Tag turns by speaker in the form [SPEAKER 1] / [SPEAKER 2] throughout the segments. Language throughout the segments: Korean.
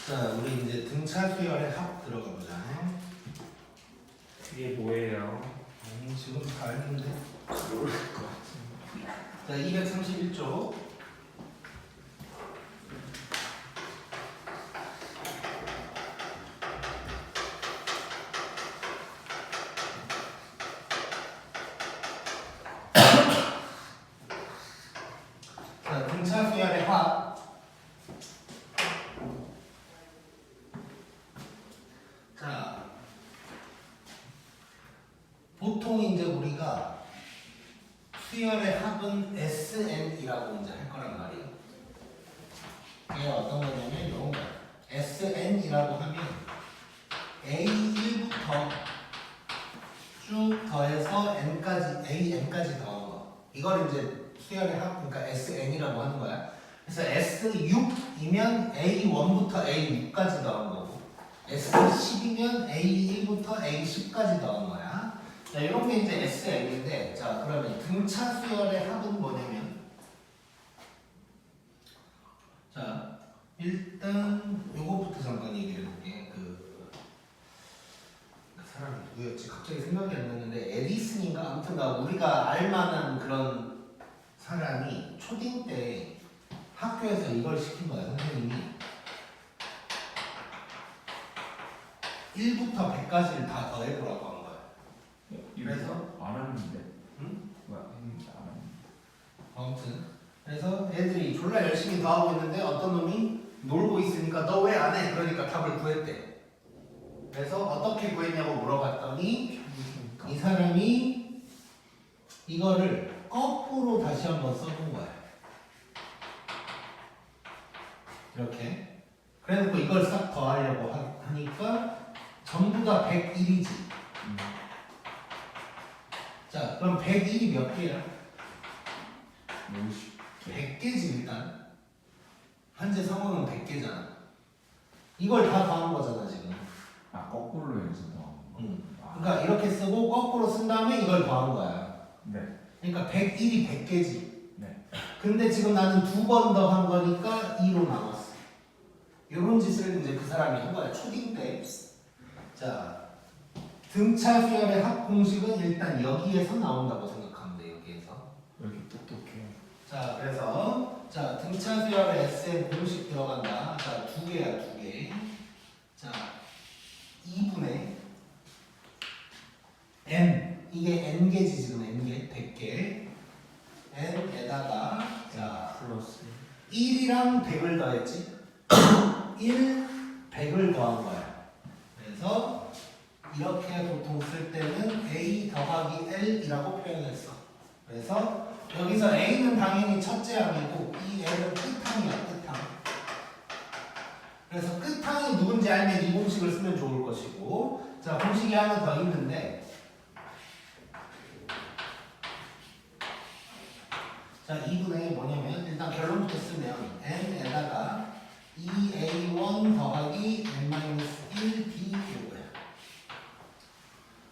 [SPEAKER 1] 자, 우리 이제 등차 수열의 합 들어가 보자.
[SPEAKER 2] 이게 뭐예요?
[SPEAKER 1] 지금 다 했는데.
[SPEAKER 2] 모를 것 같은데.
[SPEAKER 1] 자, 231쪽. 자, 등차 수열의 합. 자, 보통 이제 우리가 수열의 합은 SN이라고 이제 할 거란 말이에요. 이게 어떤 거냐면 이런 거야. SN이라고 하면 A1부터 쭉 더해서 N까지, AN까지 더한 거. 이걸 이제 수열의 합, 그러니까 SN이라고 하는 거야. 그래서 S6이면 A1부터 A6까지 더한 거고, S10이면 A1부터 A10까지 더한 거야. 자, 이런 게 이제 SN인데, 자, 그러면 등차 수열의 합은 뭐냐면, 자, 일단 요거부터 잠깐 얘기해 볼게. 그 사람이 누구였지? 갑자기 생각이 안 나는데 에디슨인가? 아무튼 우리가 알만한 그런 사람이 초딩 때 학교에서 이걸 시킨 거야. 선생님이 1부터 100까지를 다 더해보라고 한 거야. 그래서
[SPEAKER 2] 안 했는데.
[SPEAKER 1] 응?
[SPEAKER 2] 뭐야 했는데 안 했는데.
[SPEAKER 1] 아무튼 그래서 애들이 졸라 열심히 더하고 있는데 어떤 놈이 놀고 있으니까 너 왜 안 해? 그러니까 답을 구했대. 그래서 어떻게 구했냐고 물어봤더니 이 사람이 이거를 거꾸로 다시 한번 써본 거야. 이렇게. 그래놓고 이걸 싹 더하려고 하니까 전부 다 101이지. 자, 그럼 101이 몇 개야? 100개지 일단. 현재 상황은 100개잖아. 이걸 다 더한 거잖아 지금.
[SPEAKER 2] 아 거꾸로 해서 더.
[SPEAKER 1] 그러니까 이렇게 쓰고 거꾸로 쓴 다음에 이걸 더한 거야.
[SPEAKER 2] 네.
[SPEAKER 1] 그러니까 101이 100개지.
[SPEAKER 2] 네.
[SPEAKER 1] 근데 지금 나는 두 번 더 한 거니까 2로 나왔어. 이런 짓을 이제 그 사람이 한 거야. 초딩 때. 자, 등차 수열의 합 공식은 일단 여기에서 나온다고 생각하면 돼. 여기에서.
[SPEAKER 2] 여기 똑똑해.
[SPEAKER 1] 자, 그래서 자, 등차 수열의 SN 공식 들어간다. 자, 두 개야, 두 개. 자, 2분의 n. 이게 n개지 지금 n개, 100개. n에다가 자,
[SPEAKER 2] 플러스
[SPEAKER 1] 1이랑 100을 더했지. 1, 100을 더한 거야. 그래서 이렇게 보통 쓸 때는 a 더하기 l이라고 표현했어. 그래서 여기서 a는 당연히 첫째 항이고 이 l은 끝항이야, 끝항. 그래서 끝항이 누군지 알면 이 공식을 쓰면 좋을 것이고, 자, 공식이 하나 더 있는데, 자, 2분의 뭐냐면 일단 결론부터 쓰면 n에다가 2a1 더하기 n-1d 이거야.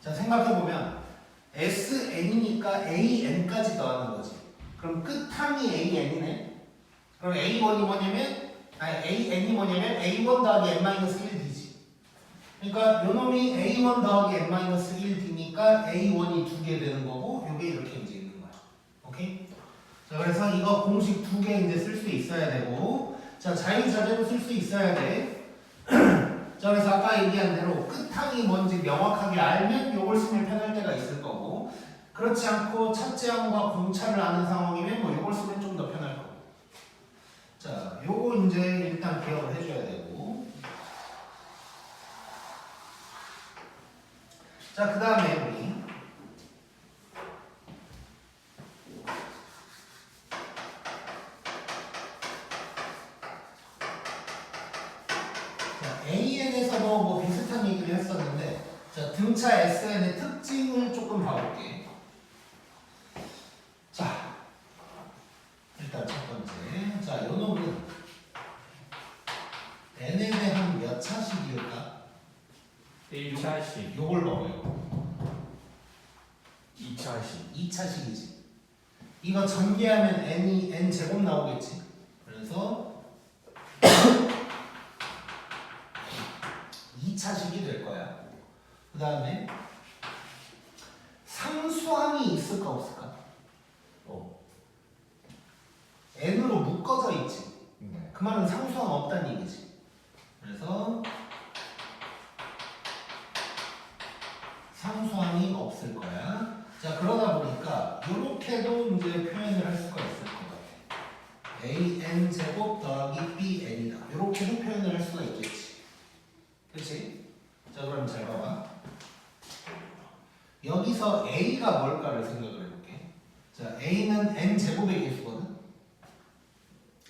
[SPEAKER 1] 자, 생각해보면 sn이니까 an까지 더하는 거지. 그럼 끝항이 an이네. 그럼 a1이 뭐냐면 an이 뭐냐면 a1 더하기 n-1d지. 그러니까 요놈이 a1 더하기 n-1d니까 a1이 두 개 되는 거고 요게 이렇게 이제 있는 거야. 오케이? 자, 그래서 이거 공식 두 개 이제 쓸 수 있어야 되고, 자, 자유자재로 쓸 수 있어야 돼. 자, 그래서 아까 얘기한 대로 끝항이 뭔지 명확하게 알면 요걸 쓰면 편할 때가 있을 거고, 그렇지 않고 첫째 항과 공차를 아는 상황이면 뭐 요걸 쓰면 좀 더 편할 거고. 자, 요거 이제 일단 기억을 해줘야 되고. 자, 그 다음에 우리 AN에서도 뭐 비슷한 얘기를 했었는데, 자, 등차 SN의 특징을 조금 봐볼게. 자, 일단 첫 번째, 자, 요 놈은 n에 대한 몇 차식일까?
[SPEAKER 2] 1차식,
[SPEAKER 1] 요걸 먹어요.
[SPEAKER 2] 2차식,
[SPEAKER 1] 2차식이지. 이거 전개하면 n이 n 제곱 나오겠지. 그래서 2차식이 될 거야. 그 다음에 상수항이 있을까 없을까? n으로 묶어져 있지.
[SPEAKER 2] 네.
[SPEAKER 1] 그 말은 상수항 없다는 얘기지. 그래서 상수항이 없을 거야. 자, 그러다 보니까 이렇게도 이제 표현을 할 수가 있을 것 같아. an 제곱 더하기 bn이다. 이렇게도 표현을 할 수가 있겠지. 그렇지? 자, 그럼 잘 봐봐. 여기서 a가 뭘까를 생각을 해볼게. 자, a는 n 제곱의 개수거든.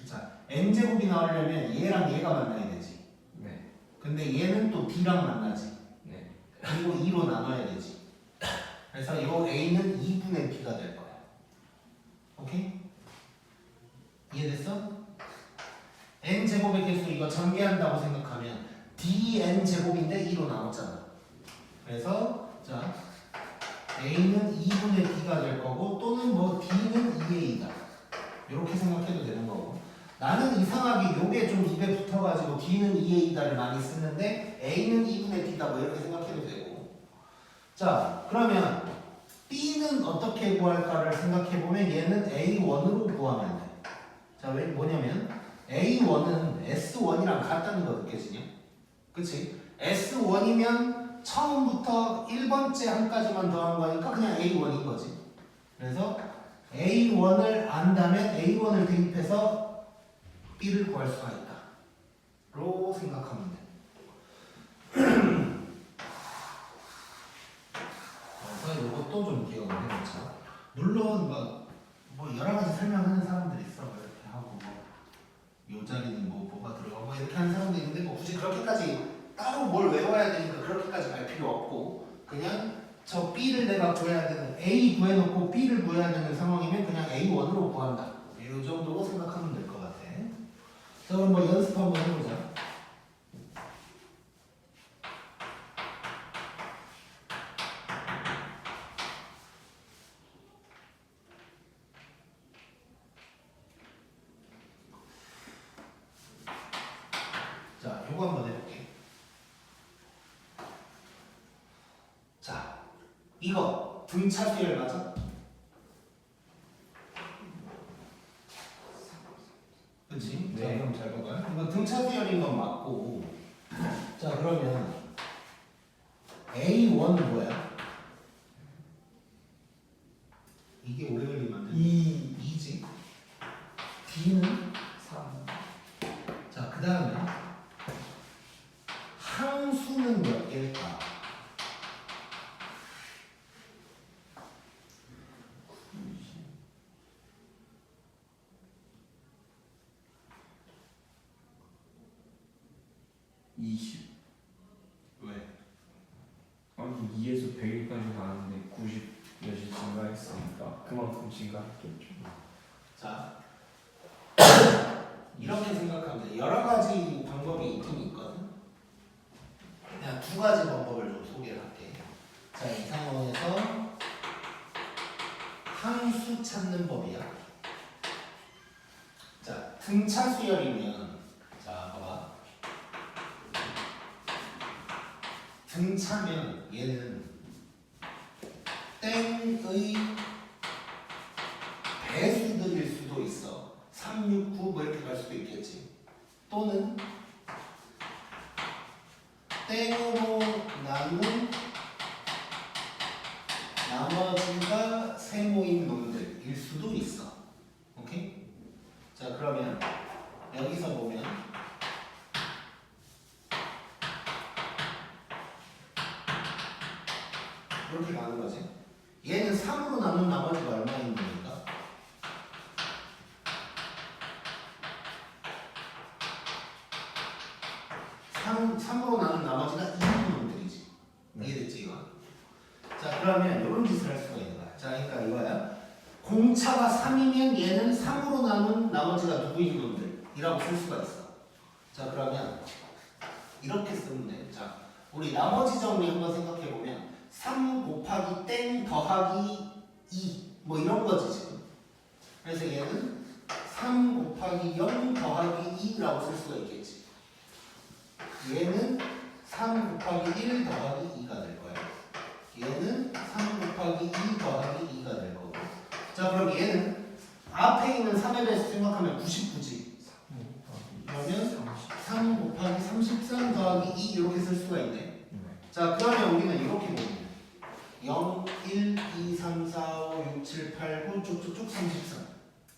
[SPEAKER 1] 자, n 제곱이 나오려면 얘랑 얘가 만나야 되지.
[SPEAKER 2] 네.
[SPEAKER 1] 근데 얘는 또 b랑 만나지.
[SPEAKER 2] 네.
[SPEAKER 1] 그리고 2로 나눠야 되지. 그래서 이 a는 2분의 b가 될 거야. 오케이? 이해됐어? n 제곱의 개수 이거 전개한다고 생각하면 dn 제곱인데 2로 나눴잖아. 그래서 자 a는 2분의 b가 될 거고 또는 뭐 d는 2a다. 이렇게 생각해도 되는 거고. 나는 이상하게 요게 좀 입에 붙어가지고 d는 2a다를 많이 쓰는데 a는 2분의 b다 뭐 이렇게 생각해도 되고. 자, 그러면 b는 어떻게 구할까를 생각해보면 얘는 a1으로 구하면 돼. 자, 왜 뭐냐면 a1은 s1이랑 같다는 거 느껴지냐? 그치? s1이면 처음부터 1번째 한까지만 더한 거니까 그냥 a1인 거지. 그래서 a1을 안다면 a1을 대입해서 b를 구할 수가 있다. 로 생각하면 돼. 그래서 이것도 좀 기억을 해놓자. 물론 뭐 여러 가지 설명하는 사람들이 있어. 뭐 이렇게 하고 요 자리는 뭐가 들어가고 뭐 이렇게 하는 사람도 있는데 뭐 굳이 그렇게까지 따로 뭘 외워야 되니까 그렇게까지 갈 필요 없고 그냥 저 b를 내가 구해야 되는 a 구해놓고 b를 구해야 되는 상황이면 그냥 a1으로 구한다. 이 정도로 생각하면 될 것 같아. 자, 그럼 뭐 연습 한번 해보자. 자, 요거 한번 해볼게. 자, 이거 등차 수열 맞아? 그치?
[SPEAKER 2] 네.
[SPEAKER 1] 자, 그럼 잘 봐봐요. 이거 등차 수열인 건 맞고. 자, 그러면 A1은 뭐야? 이게 오래 걸리면 안 돼. 2지. D는
[SPEAKER 2] 3.
[SPEAKER 1] 자, 그 다음에 항수는 몇 개일까?
[SPEAKER 2] 20.
[SPEAKER 1] 왜?
[SPEAKER 2] 아니 2에서 100일까지 가는데 90 몇이 증가했으니까 그만큼 증가했겠죠.
[SPEAKER 1] 자, 이렇게 생각하면 돼. 여러 가지 방법이 있긴 있거든. 그냥 두 가지 방법을 좀 소개를 할게. 자, 이 상황에서 항수 찾는 법이야. 자, 등차 수열이면 자, 봐봐. 등차면 얘는 땡의 배수들일 수도 있어. 3, 6, 9 뭐 이렇게 갈 수도 있겠지. 또는 땡으로 나눈 나머지가 세모인 놈들일 수도 있어. 오케이? 자, 그러면 여기서 보면 이렇게 가는 거지. 얘는 3으로 나눈 나머지가 얼마인 겁니까? 3으로 나눈 나머지가 2인 놈들이지. 이해됐지 이거? 자, 그러면 이런 짓을 할 수가 있는 거야. 자, 그러니까 이거야. 공차가 3이면 얘는 3으로 나눈 나머지가 누구인 놈들이라고 쓸 수가 있어. 자, 그러면 이렇게 쓰면 돼. 자, 우리 나머지 정리 한번 생각해 보면 3 곱하기 땡 더하기 2 뭐 이런 거지 지금. 그래서 얘는 3 곱하기 0 더하기 2라고 쓸 수가 있겠지. 얘는 3 곱하기 1 더하기 2가 될 거야. 얘는 3 곱하기 2 더하기 2가 될 거고. 자, 그럼 얘는 앞에 있는 3에 대해서 생각하면 99지. 그러면 3 곱하기 33 더하기 2 이렇게 쓸 수가 있네. 자, 그러면 우리는 이렇게 보면 돼. 0, 1, 2, 3, 4, 5, 6, 7, 8, 9 쭉쭉쭉 33.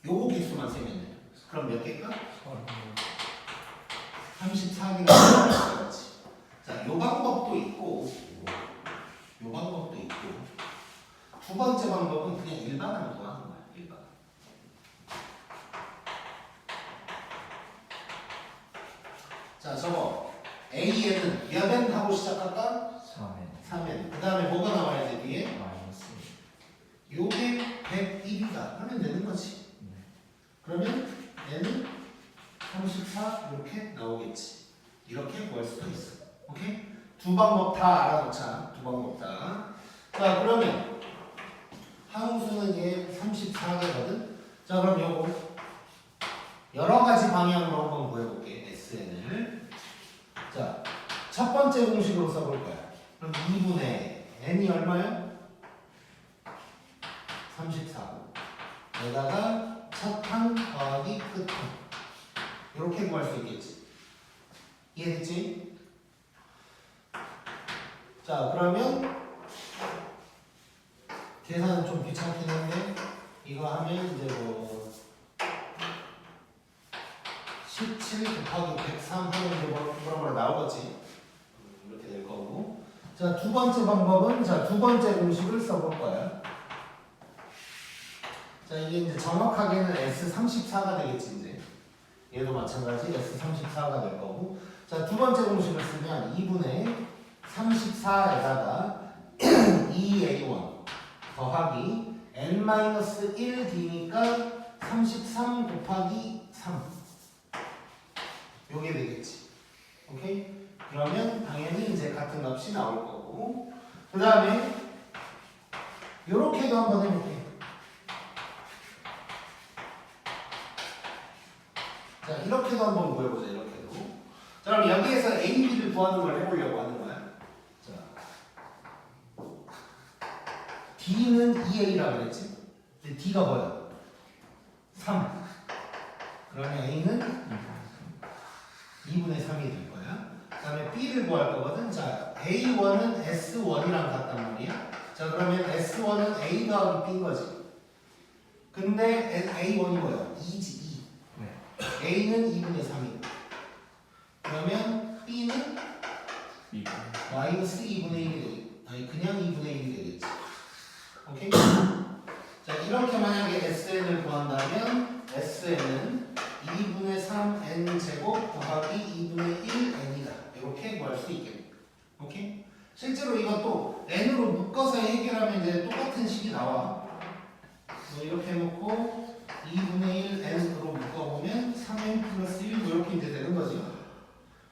[SPEAKER 1] 요거 개수만 세면 돼. 그럼 몇 개일까? 34개가 되겠지. 자, 요 방법도 있고 요 방법도 있고 두 번째 방법은 그냥 일반으로 구하는 거야. 일반. 자, 저거 A에는 몇 n 하고 시작할까? 3n. 그 다음에 뭐가 나와야 돼 뒤에? 요게 101이다 하면 되는 거지. 그러면 n은 34 이렇게 나오겠지. 이렇게 구할 수도 있어. 오케이? 두 방법 다 알아놓자. 두 방법 다. 자, 그러면 항수는 얘 34개거든. 자, 그럼 요거 여러 가지 방향으로 한번 구해볼게. SN을. 자, 첫 번째 공식으로 써볼 거야. 그럼 2분의 n이 얼마야? 34. 여기다가 첫항 더하기 끝항. 이렇게 구할 수 있겠지. 이해됐지? 자, 그러면 계산은 좀 귀찮긴 한데 이거 하면 이제 뭐 17 곱하기 103 하면 이제 뭐라 나오겠지. 이렇게 될 거고. 자, 두 번째 방법은 두 번째 공식을 써볼 거야. 자, 이게 이제 정확하게는 S34가 되겠지, 이제. 얘도 마찬가지 S34가 될 거고. 자, 두 번째 공식을 쓰면 2분의 34에다가 2A1 더하기 n-1D니까 33 곱하기 3. 요게 되겠지. 오케이? 그러면 당연히 이제 같은 값이 나올 거고. 그 다음에 요렇게도 한번 해볼게. 자, 이렇게도 한번 구해보자. 이렇게도. 자, 그럼 여기에서 A, B를 구하는 걸 해보려고 하는 거야. 자, D는 2A라 그랬지? 근데 D가 뭐야? 3. 그러면 A는 2분의 3이 될 거야. 그 다음에 B를 구할 거거든. 자, A1은 S1이랑 같단 말이야. 자, 그러면 S1은 A 더하기 B인 거지. 근데 A1이 뭐야? 2지, 2. A는 2분의 3이고 그러면 B는 마이너스 2분의 1이 되겠지. 아니 그냥 2분의 1이 되겠지. 오케이? 자, 이렇게 만약에 SN을 구한다면 SN은 2분의 3n 제곱 더하기 2분의 1n이다. 이렇게 구할 수 있겠네. 오케이? 실제로 이것도 n으로 묶어서 해결하면 이제 똑같은 식이 나와. 뭐 이렇게 해놓고 2분의 1n으로 묶어보면 3n 플러스 1 이렇게 이제 되는 거지.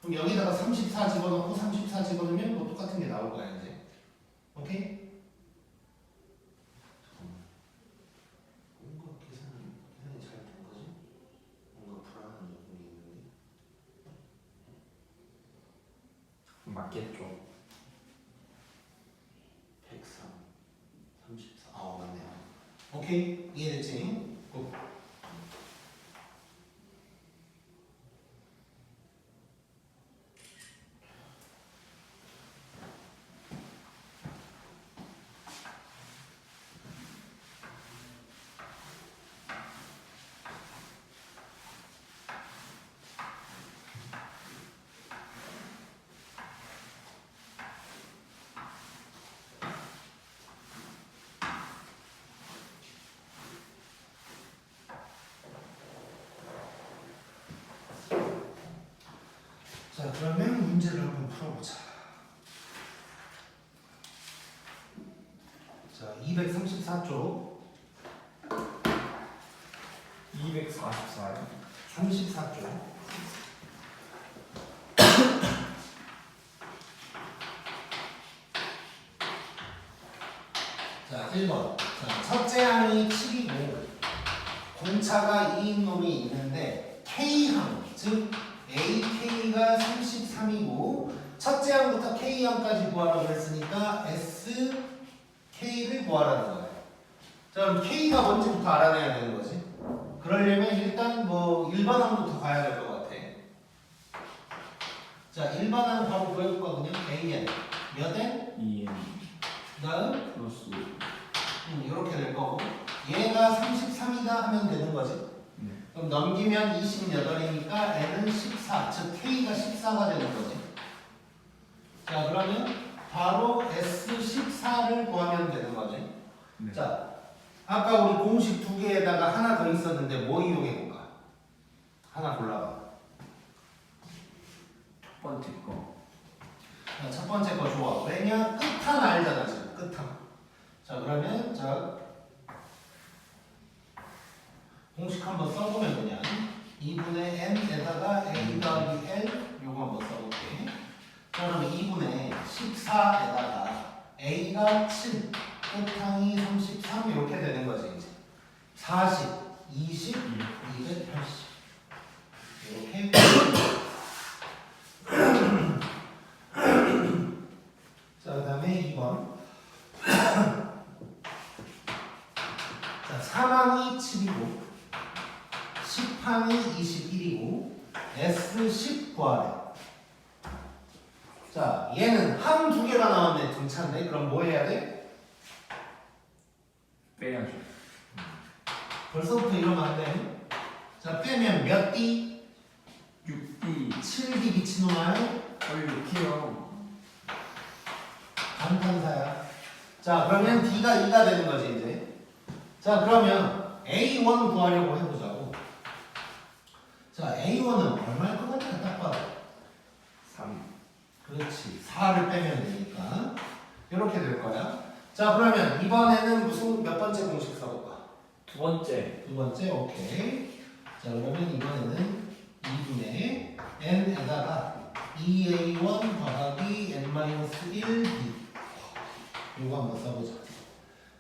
[SPEAKER 1] 그럼 여기다가 34 집어넣고 34 집어넣으면 뭐 똑같은 게 나올 거야 이제. 오케이? 뭔가 계산이 잘 된 거지? 뭔가 불안한 부분이 있는데.
[SPEAKER 2] 맞겠죠.
[SPEAKER 1] 103, 34. 아, 맞네요. 오케이? 이해됐지? 굿. 자, 그러면 문제를 한번 풀어보자. 자, 234쪽.
[SPEAKER 2] 244요.
[SPEAKER 1] 34쪽. 자, 1번. 자, 첫째 항이 7이고 공차가 2인 놈이 있는데 K항, 즉 AK가 33이고 첫째 항부터 K값까지 구하라고 했으니까 SK를 구하라는 거예요. 자, 그럼 K가 뭔지부터 알아내야 되는 거지. 그러려면 일단 뭐 일반항부터 가야 될 것 같아. 자, 일반항 바로 구해볼까 그냥 AN 몇 N?
[SPEAKER 2] 2n
[SPEAKER 1] 그다음
[SPEAKER 2] 플러스
[SPEAKER 1] 이렇게 될 거고 얘가 33이다 하면 되는 거지. 그럼 넘기면 28이니까 N은 14, 즉 K가 14가 되는 거지. 자, 그러면 바로 S14를 구하면 되는 거지.
[SPEAKER 2] 네.
[SPEAKER 1] 자, 아까 우리 공식 두 개에다가 하나 더 있었는데 뭐 이용해볼까? 하나 골라봐.
[SPEAKER 2] 첫 번째 거
[SPEAKER 1] 자, 첫 번째 거 좋아. 왜냐? 끝항 알잖아 지금 끝항. 자, 그러면 자 공식 한번 써보면 그냥 2분의 n에다가 a 더하기 l 요거 한번 써볼게. 자, 그럼 2분의 14에다가 a가 7 끝항이 33 이렇게 되는 거지 이제 40, 20, 280 이렇게 자, 그 다음에 2번 자, 3항이 7이고 10항이 21이고 S10 구하래. 자, 얘는 항 두 개가 나왔네 등차인데 그럼 뭐 해야 돼?
[SPEAKER 2] 빼야죠.
[SPEAKER 1] 벌써부터 이러면 안 돼. 자, 빼면 몇 D?
[SPEAKER 2] 6d
[SPEAKER 1] 7D 미친놈아요?
[SPEAKER 2] 이렇게요.
[SPEAKER 1] 감탄사야. 자, 그러면 D가 2가 되는 거지 이제. 자, 그러면 A1 구하려고 해보자고. 자, A1은 얼마일 것 같아? 딱 봐도
[SPEAKER 2] 3
[SPEAKER 1] 그렇지. 4를 빼면 되니까 이렇게 될 거야. 자, 그러면 이번에는 무슨 몇 번째 공식 써볼까?
[SPEAKER 2] 두 번째
[SPEAKER 1] 두 번째, 오케이. 자, 그러면 이번에는 2분의 n에다가 2a1 더하기 n-1d 요거 한번 써보자.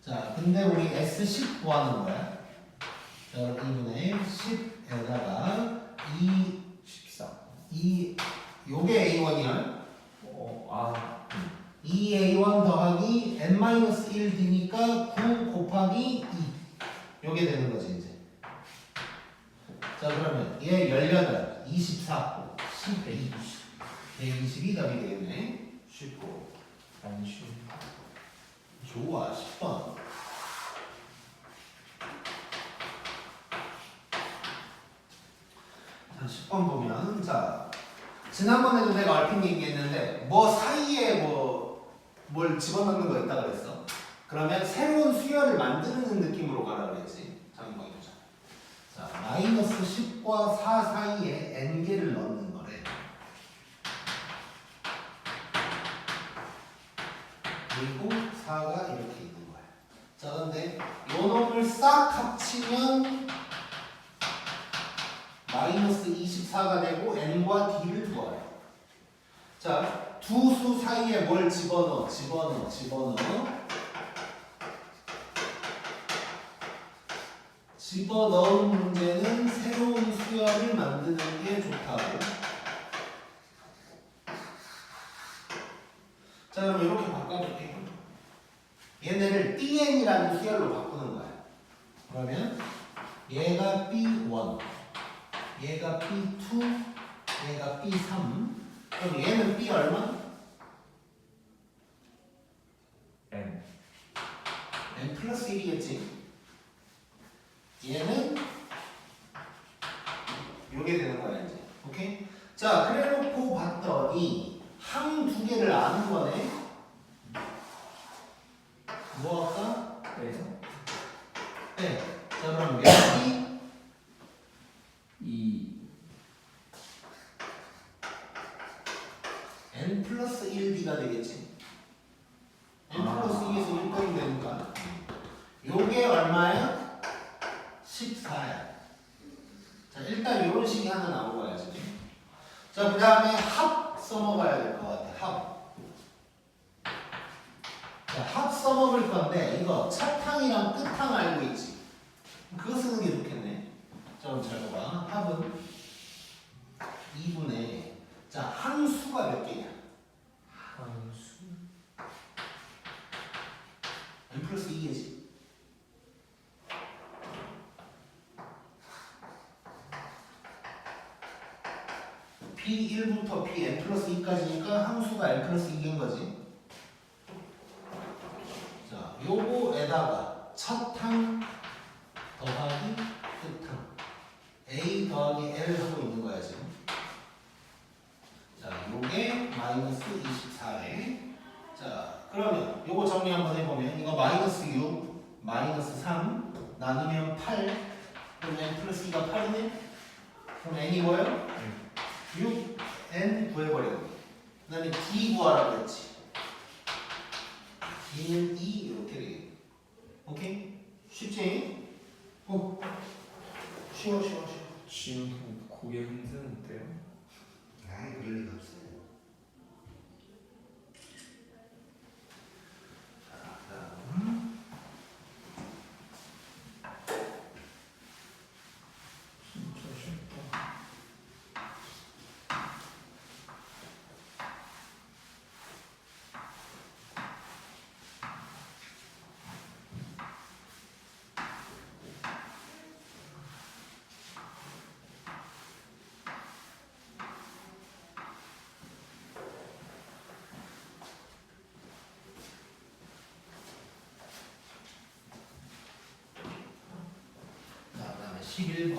[SPEAKER 1] 자, 근데 우리 S10 구하는 거야. 자, 2분의 10에다가
[SPEAKER 2] 14
[SPEAKER 1] 요게 a1이야.
[SPEAKER 2] 아
[SPEAKER 1] 2a1 더하기 n-1d니까 9 곱하기 2 요게 되는 거지 이제. 자, 그러면 얘 18, 24, 12, 120이 답이 되겠네. 쉽고
[SPEAKER 2] 안 쉬운
[SPEAKER 1] 좋아. 10번 자, 10번 보면 자, 지난번에도 내가 얼핏 얘기했는데 뭐 사이에 뭘 집어넣는 거 있다 그랬어. 그러면 새로운 수열을 만드는 느낌으로 가라 그랬지. 자, 한번 보자. 자, 마이너스 10과 4 사이에 n개를 넣는 거래. 그리고 4가 이렇게 있는 거야. 자, 근데 요 놈을 싹 합치면 마이너스 24가 되고 n과 d를 구하래. 자, 두 수 사이에 뭘 집어넣어. 집어넣은 문제는 새로운 수열을 만드는 게 좋다고. 자, 그럼 이렇게 바꿔볼게요. 얘네를 dn이라는 수열로 바꾸는 거야. 그러면 얘가 b1, 얘가 b2, 얘가 b3. 그럼 얘는 b 얼마?
[SPEAKER 2] n
[SPEAKER 1] n 플러스 1이겠지. 얘는 요게 되는 거야 이제. 오케이? 자, 그래놓고 봤더니 항 두 개를 아는 거네. 뭐 할까?
[SPEAKER 2] 빼서
[SPEAKER 1] 네. 자, 그럼 몇 D?
[SPEAKER 2] 2
[SPEAKER 1] n 플러스 1D가 되겠지. n 플러스 2에서 1빼면 되니까. 요게 얼마야? 14야. 자, 일단 이런 식이 하나 나온 거야 지금. 자, 그 다음에 합 써먹어야 될 것 같아. 합. 자, 합 써먹을 건데 이거 차탕이랑 끝탕 알고 있지? 그거 쓰는 게 좋겠네. 자, 그럼 잘 봐봐. 합은 2분의 자, 항수가 몇 개냐?
[SPEAKER 2] 함수
[SPEAKER 1] P1부터 Pn 플러스 2까지니까 함수가 L 플러스 2인 거지. 자, 요거에다가 첫 항 더하기 끝항 A 더하기 L 하고 있는 거야 지금. 자, 요게 마이너스 24에. 자, 그러면 요거 정리 한번 해보면 이거 마이너스 6, 마이너스 3 나누면 8. 그럼 n 플러스 2가 8이네? 그럼 n이 뭐예요? 6, n 구해버려. 그 다음에 d 구하라고 했지. d는 2 이렇게 되겠네. 오케이? 쉽지? 쉬워.
[SPEAKER 2] 지금 고개 흔드는데요.
[SPEAKER 1] 아이, 그럴 리가 없어요. 자, 그다음
[SPEAKER 2] 진짜 쉽다.
[SPEAKER 1] 자, 그다음에 11번.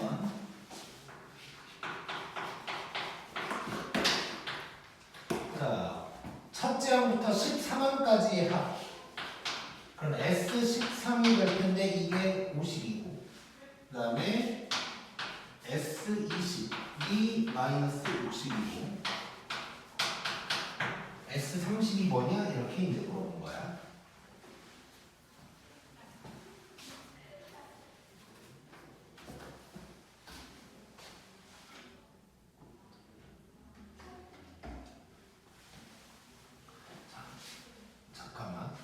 [SPEAKER 1] 자, 첫째 항부터 13항까지의 합. 그럼 S13이 될 텐데 이게 52고. 그다음에 S20이 마이너스 60이고. S30이 뭐냐? 이렇게 이제 물어본 거야. 잠깐만.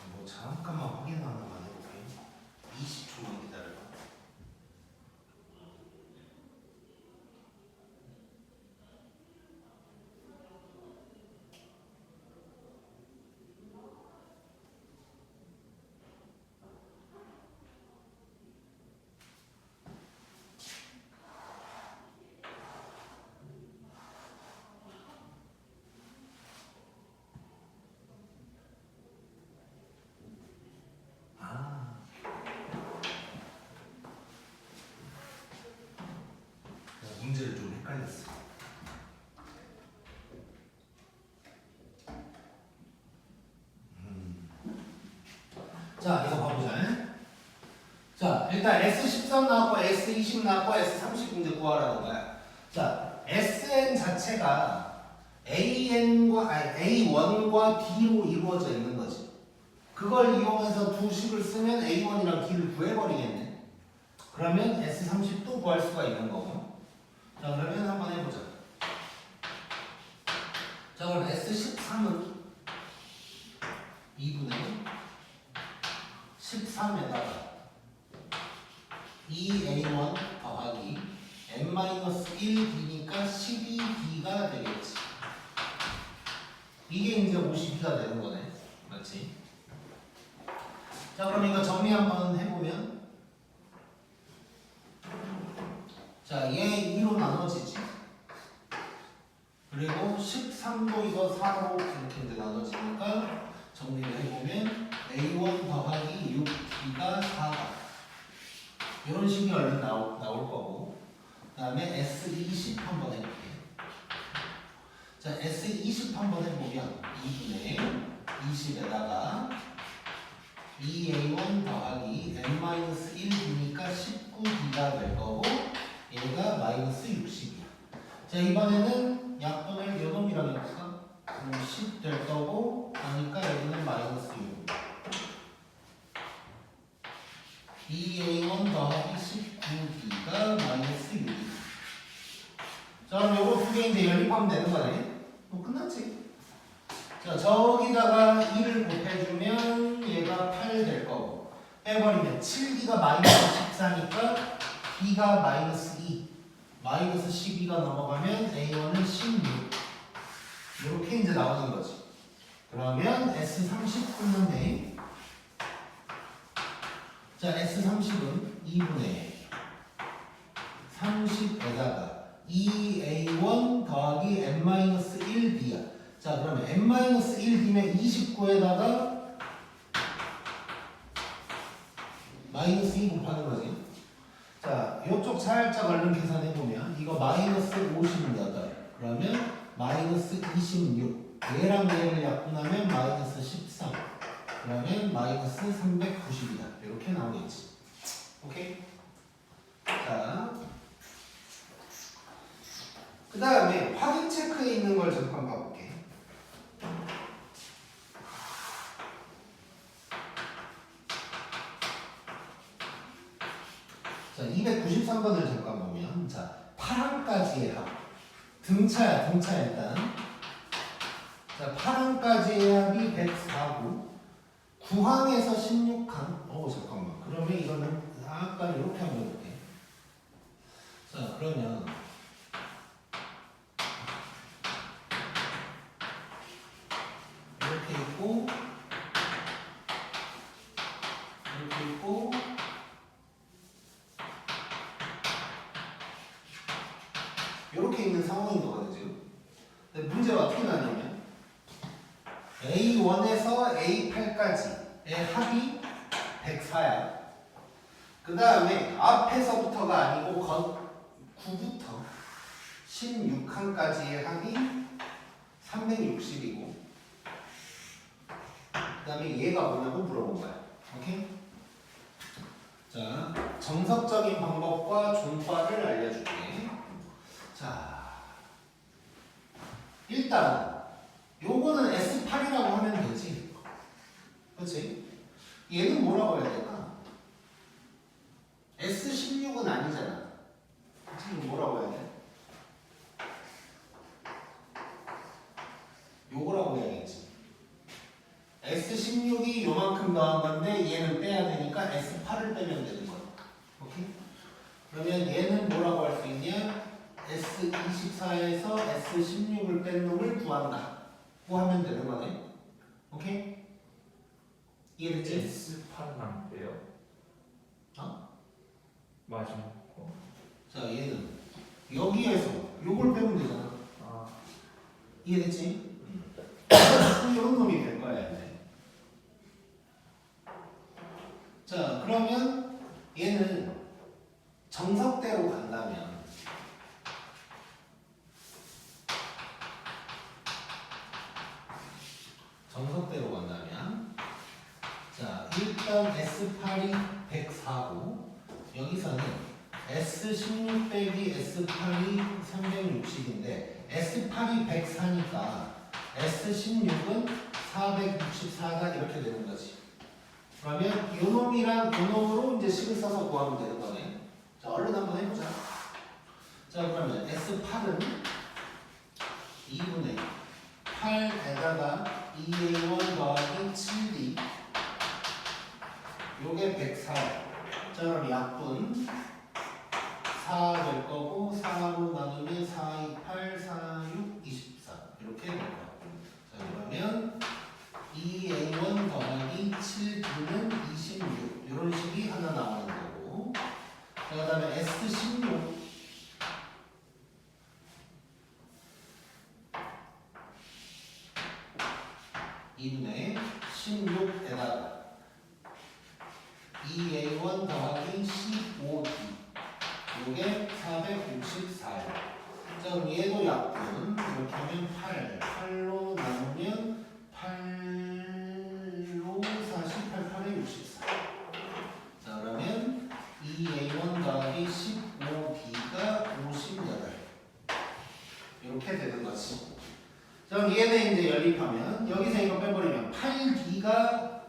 [SPEAKER 1] 뭐 잠깐만 확인 하나만 해볼게. 20초만 기다려봐. 아, 내가 문제를 좀 헷갈렸어. 자, 이거 봐보자. 자, 일단 S13 나왔고 S20 나왔고 S30 문제 구하라는 거야. 자, SN 자체가 A1과 D로 이루어져 있는 거지. 그걸 이용해서 두 식을 쓰면 A1이랑 D를 구해버리겠네. 그러면 S30도 구할 수가 있는 거고. 자, 그러면 한번 해보자. 자, 그럼 S13은 2분의 13에다가 2A1 더하기 n-1D니까 12D가 되겠지. 이게 이제 52가 되는 거네. 맞지? 자, 그럼 이거 정리 한번 해보면, 자, 얘 2로 나눠지지. 그리고 13도 이거 4로 이렇게 이제 나눠지니까 정리를 해보면 A1 더하기 6D가 4가 이런 식이 얼른 나올 거고. 그 다음에 S20 한번 해볼게요. 자, S20 한번 해보면 2분의 20에다가 2A1 더하기 n-1D니까 19D가 될 거고, 얘가 마이너스 60이야. 자, 이번에는 약분을 요놈이랑 해볼까? 그럼 10 될 거고 하니까 여기는 마이너스 6. 2a1 더하기 19b가 마이너스 6이야. 자, 그럼 요거 두 개인데 연립하면 되는 거네. 뭐 끝났지. 자, 저기다가 2를 곱해주면 얘가 8 될 거고 빼버리면 7b가 마이너스 14니까 b가 마이너스 2 마이너스 12가 넘어가면 a1은 16 이렇게 이제 나오는 거지. 그러면 S30 끊는데 자, S30은 2분의 30에다가 2a1 더하기 n-1b야. 자, 그러면 n-1b면 29에다가 마이너스 2 곱하는 거지. 자, 이쪽 살짝 얼른 계산해보면 이거 마이너스 58 그러면 마이너스 26 얘랑 얘를 약분하면 마이너스 13 그러면 마이너스 390이다. 이렇게 나오겠지. 오케이? 자, 그 다음에 확인 체크에 있는 걸 잠깐 봐볼게. 자, 293번을 잠깐 보면 자, 파랑까지의 합 등차야 일단. 자, 파랑까지의 합이 104고 구항에서 16항 잠깐만. 그러면 이거는 약간 이렇게 한번 해볼게. 자, 그러면 이렇게 있고 이렇게 있고 이렇게 있는 상황인 거거든 지금. 근데 문제가 어떻게 나냐면 A1에서 A8까지의 합이 104야. 그 다음에 앞에서부터가 아니고 9부터 16칸까지의 합이 360이고 그 다음에 얘가 뭐냐고 물어본 거야. 오케이? 자, 정석적인 방법과 종파를 알려줄게. 자, 일단 요거는 S8이라고 하면 되지. 그렇지? 얘는 뭐라고 해야 될까? S16은 아니잖아. 지금 뭐라고 해야 돼? 요거라고 해야겠지. S16이 요만큼 더한 건데 얘는 빼야 되니까 S8을 빼면 되는 거야. 오케이? 그러면 얘는 뭐라고 할 수 있냐? S24에서 S16을 뺀 놈을 구한다. 구하면 되는 거네. 오케이? 이해됐지?
[SPEAKER 2] S8은 안 빼요.
[SPEAKER 1] 어?
[SPEAKER 2] 마지막 거.
[SPEAKER 1] 자, 얘는 여기에서 요걸 빼면 되잖아.
[SPEAKER 2] 아,
[SPEAKER 1] 이해됐지? 이런 놈이 될 거야, 이제. 자, 그러면 얘는 정석대로 간다면 자, 일단 S8이 104고 여기서는 S16 빼기 S8이 360인데 S8이 104니까 S16은 464가 이렇게 되는 거지. 그러면 요 놈이랑 요 놈으로 이제 식을 써서 구하면 되는 거네. 자, 얼른 한번 해보자. 자, 그러면 S8은 2분의 8에다가 2A1 더하기 7D 요게 104. 자, 그럼 약분 4 될 거고 4로 나누면 4, 2, 8, 4, 6, 24 이렇게 될 거야. 자, 그러면 2A1 더하기 7B는 26 이런 식이 하나 나오는 거고. 자, 그 다음에 S16 2분의 16에다가 2A1 더하기 15D 요게 464예요. 자, 그럼 얘도 약분 이렇게 하면 8로 나누면 8로 48, 8에 64. 자, 그러면 2A1 더하기 15D가 그럼 얘네 이제 연립하면 여기서 이거 빼버리면 8D가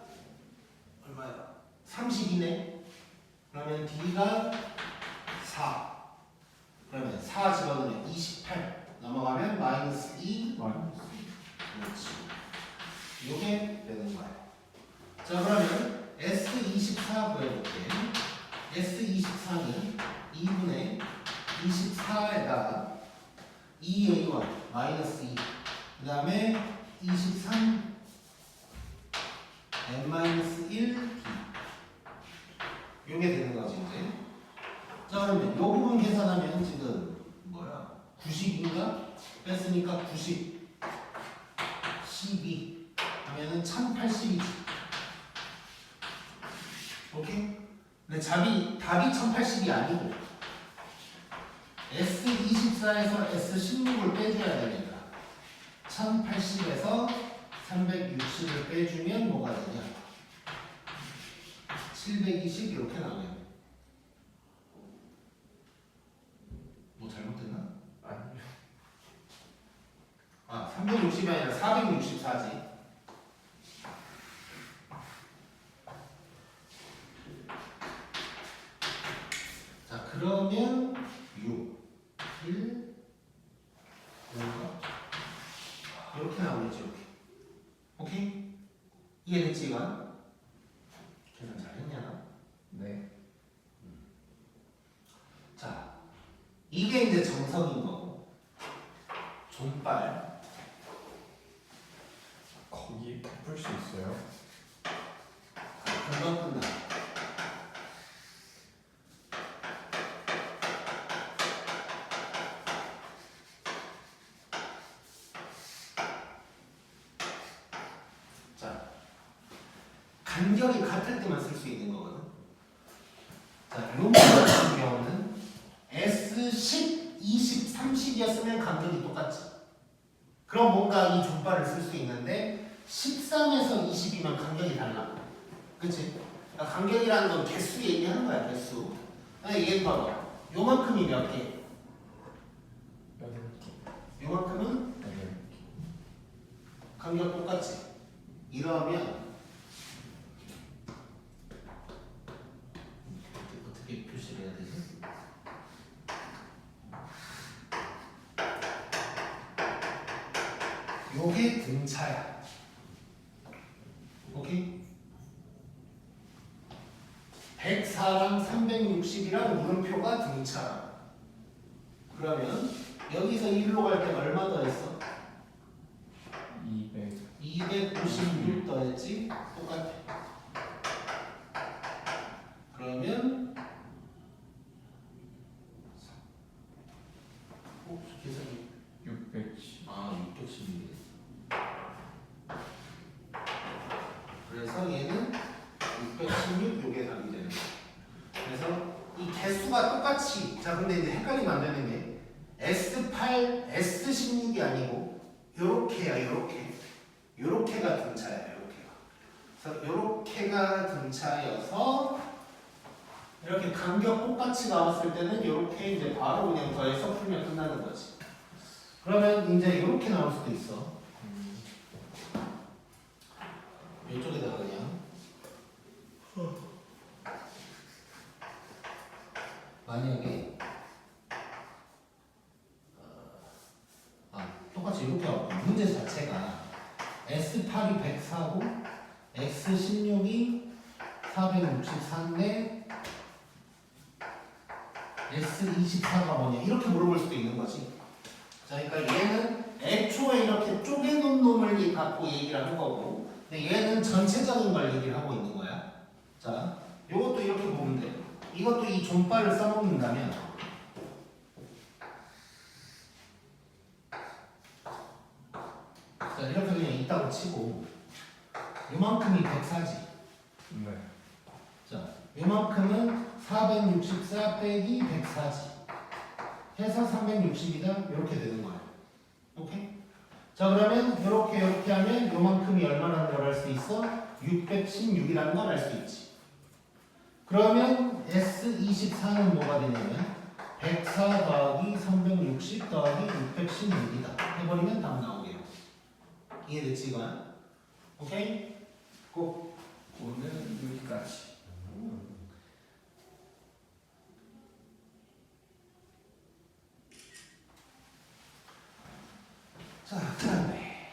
[SPEAKER 1] 얼마야? 32네. 그러면 D가 4. 그러면 4 집어넣으면 28. 넘어가면 마이너스 2.
[SPEAKER 2] 마이너스.
[SPEAKER 1] 그렇지. 요게 되는 거야. 자, 그러면 S24 구해볼게. S24는 2분의 24에다가 2A1 마이너스 2. 그 다음에 23 n-1 D. 요게 되는 거지, 이제. 자, 그러면 요 부분 계산하면 지금 뭐야? 90인가? 뺐으니까 90. 12 하면은 1080이지. 오케이? 근데 답이 1080이 아니고 S24에서 S16을 빼줘야 되니까 1080에서 360을 빼주면 뭐가 되냐? 720 이렇게 나와요. 뭐 잘못됐나?
[SPEAKER 2] 아니요.
[SPEAKER 1] 아, 360이 아니라 464지. 자, 그러면 6, 1, 뭔가 이렇게 나오겠지, 이렇게. 오케이? 이해됐지, 이건? 계산 잘했냐, 나?
[SPEAKER 2] 네.
[SPEAKER 1] 자, 이게 이제 정석인 거고, 존발.
[SPEAKER 2] 거기 풀 수 있어요?
[SPEAKER 1] 금방 끝나. 자, 간격이 같을 때만 쓸 수 있는 거거든. 자, 요거 같은 경우는 S10, 20, 30이었으면 간격이 똑같지. 그럼 뭔가 이 존발을 쓸 수 있는데 13에서 20이면 간격이 달라. 그치? 그러니까 간격이라는 건 개수 얘기하는 거야, 개수. 얘는 봐봐. 요만큼이 몇 개?
[SPEAKER 2] 8개.
[SPEAKER 1] 요만큼은
[SPEAKER 2] 8개.
[SPEAKER 1] 간격 똑같지? 이러면 어떻게 표시를 해야 되지? 요게 등차야. 오케이? 104랑 360이랑 물음표가 등차라. 그러면 여기서 1로 갈 때 얼마 더했어?
[SPEAKER 2] 200.
[SPEAKER 1] 256 더했지? 똑같아. 그러면 계산이
[SPEAKER 2] 610.
[SPEAKER 1] 612. 그래서 얘는 616 요게 답이 되는 거야. 그래서 이 개수가 똑같이, 자 근데 이제 헷갈리면 안 되는 게 S8, S16이 아니고 요렇게야, 요렇게가 등차야, 요렇게가. 그래서 요렇게가 등차여서 이렇게 간격 똑같이 나왔을 때는 요렇게 이제 바로 그냥 더해서 풀면 끝나는 거지. 그러면 이제 요렇게 나올 수도 있어. 이쪽에다가 그냥 만약에 똑같이 이렇게 하고 문제 자체가 S8이 104고 X16이 464인데 S24가 뭐냐 이렇게 물어볼 수도 있는 거지. 자, 그러니까 얘는 애초에 이렇게 쪼개놓은 놈을 갖고 얘기를 한 거고, 근데 얘는 전체적인 걸 얘기를 하고 있는 거야. 자, 요것도 이렇게 보면 돼. 이것도 이 존발을 써먹는다면 자, 이렇게 그냥 있다고 치고 요만큼이 104지.
[SPEAKER 2] 네.
[SPEAKER 1] 자, 요만큼은 464 빼기 104지. 해서 360이다. 이렇게 되는 거야. 오케이? 자, 그러면 이렇게 하면 요만큼이 얼마라는 걸 알 수 있어? 616이라는 걸 알 수 있지. 그러면 S24는 뭐가 되냐면 104 더하기 360 더하기 616이다. 해버리면 답 나오게요. 이해됐지 이거는? 오케이? 고.
[SPEAKER 2] 고는 여기까지.
[SPEAKER 1] 자, 그 다음에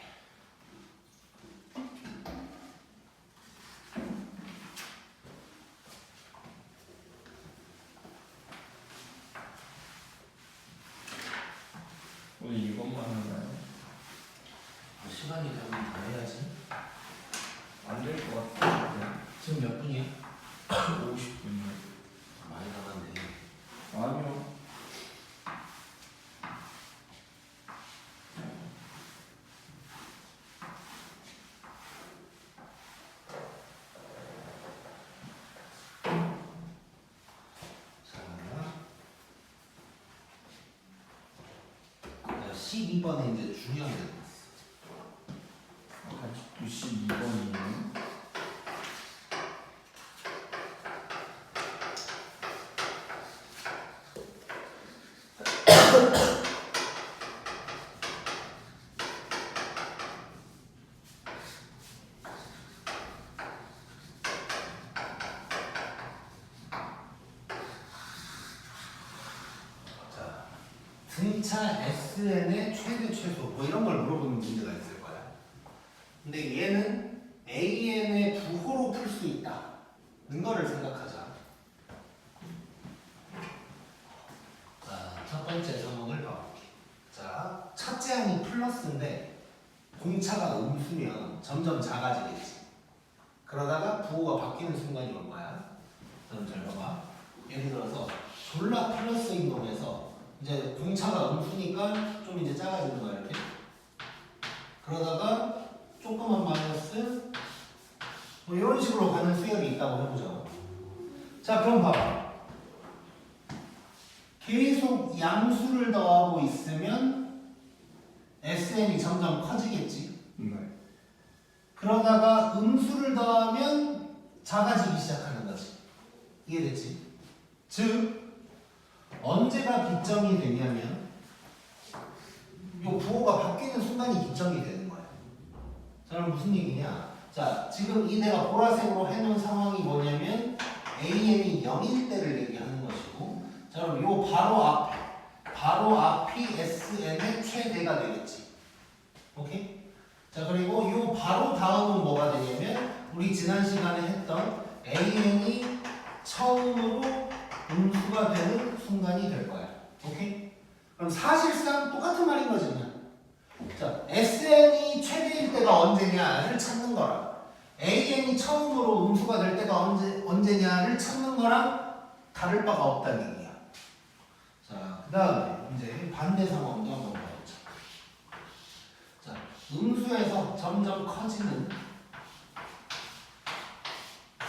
[SPEAKER 2] 오늘 이것만 하나요?
[SPEAKER 1] 시간이 되면 다 해야지.
[SPEAKER 2] 안 될 것 같은데.
[SPEAKER 1] 지금 몇 분이야?
[SPEAKER 2] 50분이요.
[SPEAKER 1] 많이 남았네.
[SPEAKER 2] 아니요.
[SPEAKER 1] 자, 12번에 이제 중요한 게 나왔어.
[SPEAKER 2] 아직도 12번이에요.
[SPEAKER 1] 자, 등차 SN의 최대 최소 뭐 이런 걸 물어보는 문제가 있을 거야. 근데 얘는 AN의 부호로 풀 수 있다는 거를 생각하자. 자, 첫 번째 항목을 봐볼게. 자, 첫째 항이 플러스인데 공차가 음수면 점점 작아지겠지. 그러다가 부호가 바뀌는 순간이 올 거야. 그럼 잘 봐봐. 예를 들어서 졸라 플러스인 놈에서 이제 공차가 음수니까 좀 이제 작아지는 거야 이렇게. 그러다가 조그만 마이너스 뭐 이런 식으로 가는 수열이 있다고 해보자. 자, 그럼 봐봐. 계속 양수를 더하고 있으면 SN이 점점 커지겠지.
[SPEAKER 2] 네.
[SPEAKER 1] 그러다가 음수를 더하면 작아지기 시작하는 거지. 이해됐지? 즉 언제가 기점이 되냐면 이 부호가 바뀌는 순간이 기점이 되는 거야. 자, 그럼 무슨 얘기냐? 자, 지금 이 내가 보라색으로 해놓은 상황이 뭐냐면 AN이 0일 때를 얘기하는 것이고, 자, 그럼 요 바로 앞이 SN의 최대가 되겠지. 오케이? 자, 그리고 요 바로 다음은 뭐가 되냐면 우리 지난 시간에 했던 AN이 처음으로 음수가 되는 순간이 될 거야. 오케이? 그럼 사실상 똑같은 말인 거지 그냥. 자, SN이 최대일 때가 언제냐를 찾는 거랑 AN이 처음으로 음수가 될 때가 언제냐를 찾는 거랑 다를 바가 없다는 얘기야. 자, 그 다음에 이제 반대 상황도 한번 봐보자. 자, 음수에서 점점 커지는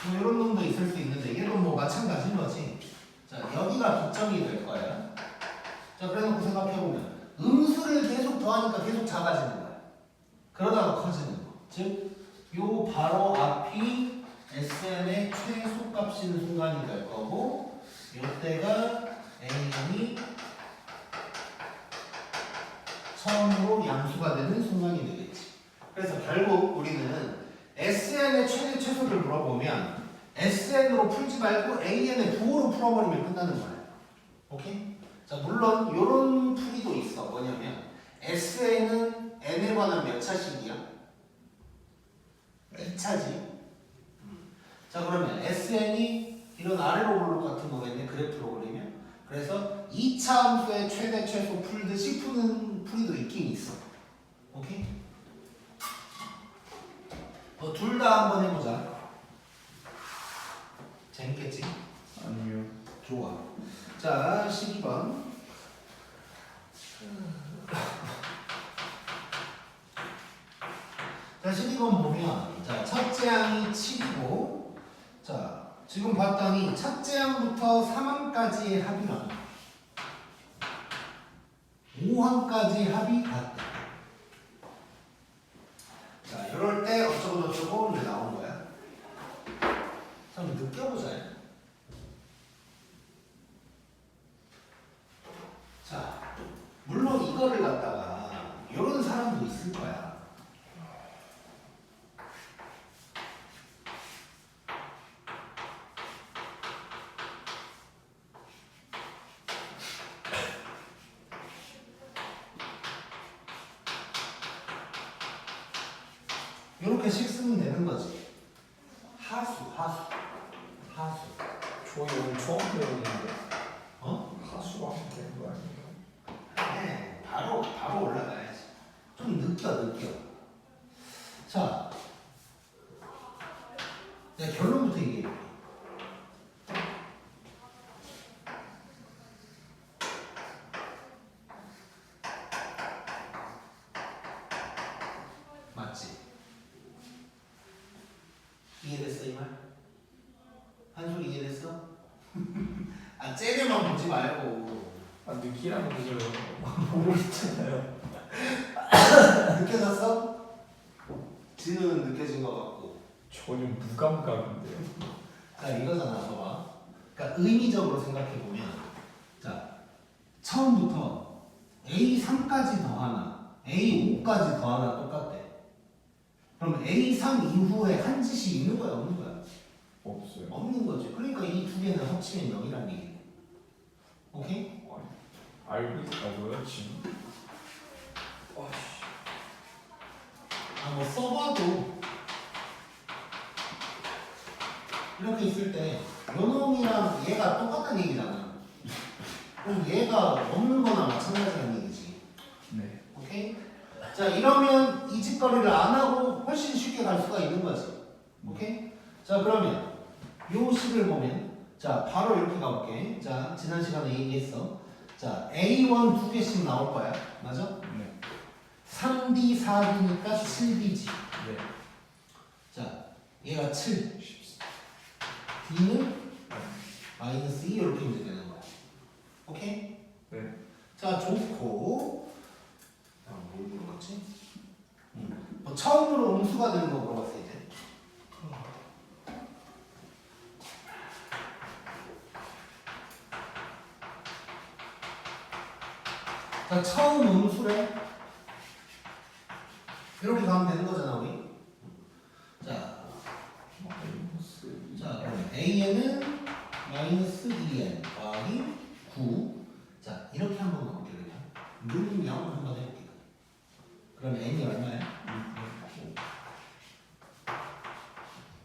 [SPEAKER 1] 뭐 이런 놈도 있을 수 있는데 얘도 뭐 마찬가지인 거지. 자, 여기가 기점이 될 거야. 자, 그래놓고 생각해보면 음수를 계속 더하니까 계속 작아지는 거야. 그러다가 커지는 거. 즉, 요 바로 앞이 SN의 최소값인 순간이 될 거고, 요때가 A이 처음으로 양수가 되는 순간이 되겠지. 그래서 결국 우리는 SN의 최대 최소를 물어보면 SN으로 풀지 말고 AN의 부호로 풀어버리면 끝나는 거야. 오케이? 자, 물론 요런 풀이도 있어. 뭐냐면 SN은 N에 관한 몇 차식이야? 2차지. 자, 그러면 SN이 이런 아래로 볼록 같은 거겠네. 그래프로 그리면. 그래서 2차 함수의 최대 최소 풀듯이 푸는 풀이도 있긴 있어. 오케이? 둘 다 한번 해보자. 재밌겠지?
[SPEAKER 2] 아니요.
[SPEAKER 1] 좋아. 자, 12번. 자, 12번 보면, 자, 첫째 항이 7이고, 자, 지금 봤더니 첫째 항부터 3항까지의 합이랑 5항까지 합이 같다. 자, 이럴 때 어쩌고 이제 나온 거야. 자, 한번 느껴보자. 자, 물론 이거를 갖다가 이런 사람도 있을 거야. 이렇게 식 쓰면 되는 거지. 하수.
[SPEAKER 2] 저희 오늘 처음 배우는데
[SPEAKER 1] 어?
[SPEAKER 2] 하수가 하면 되는 거 아니에요?
[SPEAKER 1] 네, 바로 올라가야지. 좀 느껴. 자, 내가 결론부터 얘기해. 맞지? 이해됐어 이 말? 한 소리 이해됐어? 아 쟤네만 보지 말고
[SPEAKER 2] 아 느끼라는 거죠. 보고 있잖아요.
[SPEAKER 1] 느껴졌어? 진우는 느껴진 것 같고.
[SPEAKER 2] 전혀 무감각인데요.
[SPEAKER 1] 자 이거잖아 봐봐. 그러니까 의미적으로 생각해보면 자 처음부터 A3까지 더하나 A5까지 더하나 똑같대. 그럼 A3 이후에 한 짓이 있는 거야 없는 거야?
[SPEAKER 2] 없어요.
[SPEAKER 1] 없는 거지. 그러니까 이 두 개는 합치면 0이란 얘기야. 오케이?
[SPEAKER 2] 알고 있다고요 지금?
[SPEAKER 1] 뭐 써봐도 이렇게 있을 때 요놈이랑 얘가 똑같다는 얘기잖아. 그럼 얘가 없는 거나 마찬가지라는 얘기지.
[SPEAKER 2] 네.
[SPEAKER 1] 오케이? 자 이러면 이 짓거리를 안 하고 훨씬 쉽게 갈 수가 있는 거지. 오케이? 자 그러면 요 식을 보면 자 바로 이렇게 가볼게. 자 지난 시간에 얘기했어. 자 A1 두 개씩 나올 거야. 맞아?
[SPEAKER 2] 네.
[SPEAKER 1] 3D 4D니까 7D지.
[SPEAKER 2] 네.
[SPEAKER 1] 자 얘가 7 D는 마이너스 2 이렇게 이제 되는 거야. 오케이?
[SPEAKER 2] 네.
[SPEAKER 1] 자 좋고 뭘 물어봤지? 뭐 처음으로 음수가 되는 거 물어봤어 이제. 자 처음 음수래. 이렇게 가면 되는 거잖아 우리. 자 그럼 A에는 마이너스 2n 더하기 9. 자 이렇게 한번 넣을게요. 는 0 한번 해볼게요. 그러면 n이 얼마야?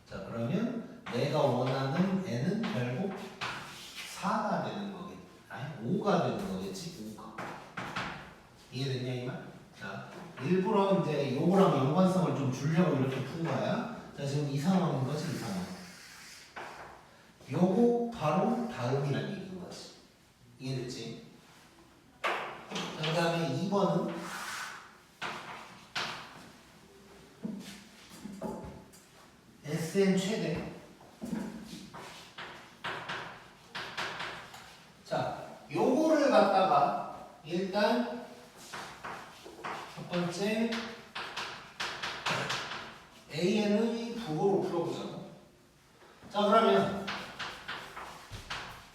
[SPEAKER 1] 자 그러면 내가 원하는 n은 결국 4가 되는 거겠지. 아니 5가 되는 거겠지. 5가. 이해됐냐 이 말? 자 일부러 이제 요거랑 연관성을 좀 주려고 이렇게 푼 거야. 자 지금 이 상황인 거지 이 상황. 요거 바로 다음이란 얘기인 거지. 이해됐지? 자, 그 다음에 2번은 SN 최대. 자, 요거를 갖다가 일단 첫 번째 AN의 부호로 풀어보자고. 자, 그러면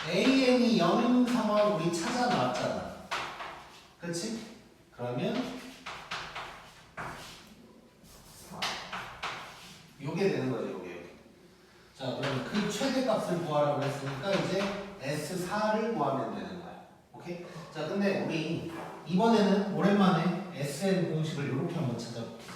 [SPEAKER 1] AN이 0인 상황 우리 찾아 나왔잖아. 그치? 그러면 요게 되는 거죠, 요게. 자, 그럼 그 최대값을 구하라고 했으니까 이제 S4를 구하면 되는 거야. 오케이? 자, 근데 우리 이번에는 오랜만에 SN 공식을 이렇게 한번 찾아볼게요.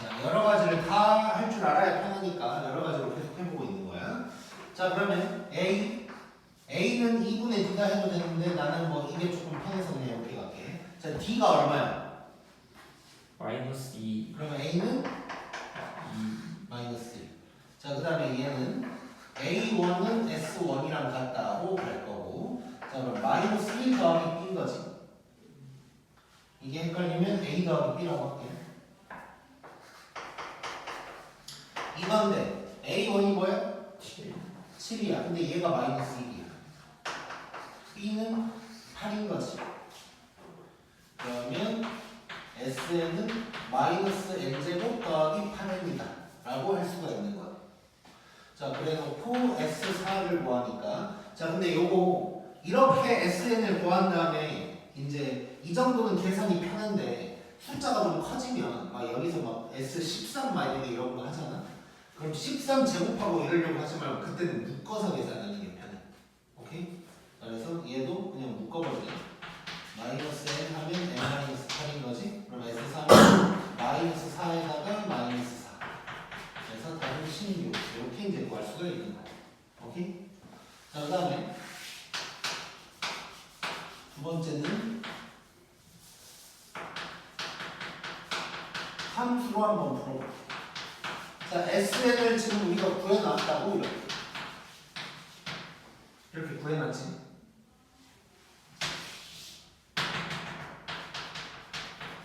[SPEAKER 1] 자, 여러 가지를 다 할 줄 알아야 편하니까 여러 가지로 계속 해보고 있는 거야. 자, 그러면 A는 2분의 D가 해도 되는데 나는 뭐 이게 조금 편해서 그냥 이렇게 갈게. 자, D가 얼마야?
[SPEAKER 2] 마이너스 2.
[SPEAKER 1] 그러면 A는 마이너스 1. 자, 그 다음에 얘는 A1은 S1이랑 같다고 갈 거고. 자, 그럼 마이너스 1 더하기 B인 거지. 이게 헷갈리면 A 더하기 B라고 할게. 이건데 A1이 뭐야? 7이야. 근데 얘가 마이너스 1이야. B는 8인 거지. 그러면 SN은 마이너스 N제곱 더하기 8입니다. 라고 할 수가 있는 거야. 자, 그래놓고 S4를 구하니까. 자, 근데 요거 이렇게 SN을 구한 다음에 이제 이 정도는 계산이 편한데 숫자가 좀 커지면 막 여기서 막 S13 막 이런 거 하잖아. 그럼 13 제곱하고 이러려고 하지 말고 그때는 묶어서 계산하는 게 편해. 오케이? 그래서 얘도 그냥 묶어버리자. 마이너스 n 하면 n 마이너스 8인 거지? 그럼 S3은 마이너스 4에다가 마이너스 4. 그래서 답은 16. 이렇게 이제 구할 수가 있는 거야. 오케이? 자, 그 다음에 두 번째는 함수로 한번 풀어볼게. 자, SN을 지금 우리가 구해놨다고 이렇게 구해놨지.